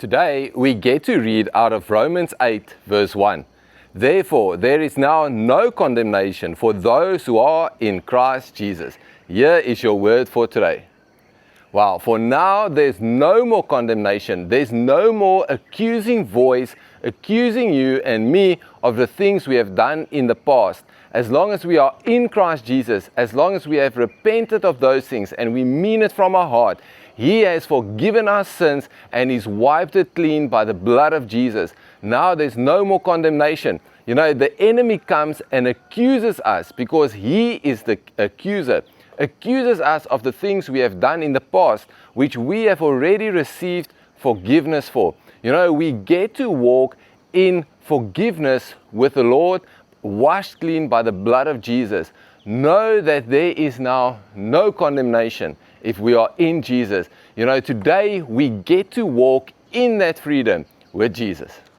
Today we get to read out of Romans 8 verse 1. Therefore, there is now no condemnation for those who are in Christ Jesus. Here is your word for today. Wow, for now there's no more condemnation. There's no more accusing voice accusing you and me of the things we have done in the past. As long as we are in Christ Jesus, as long as we have repented of those things and we mean it from our heart, He has forgiven our sins and He's wiped it clean by the blood of Jesus. Now there's no more condemnation. You know, the enemy comes and accuses us because he is the accuser. Accuses us of the things we have done in the past, which we have already received forgiveness for. You know, we get to walk in forgiveness with the Lord, washed clean by the blood of Jesus. Know that there is now no condemnation if we are in Jesus. You know, today we get to walk in that freedom with Jesus.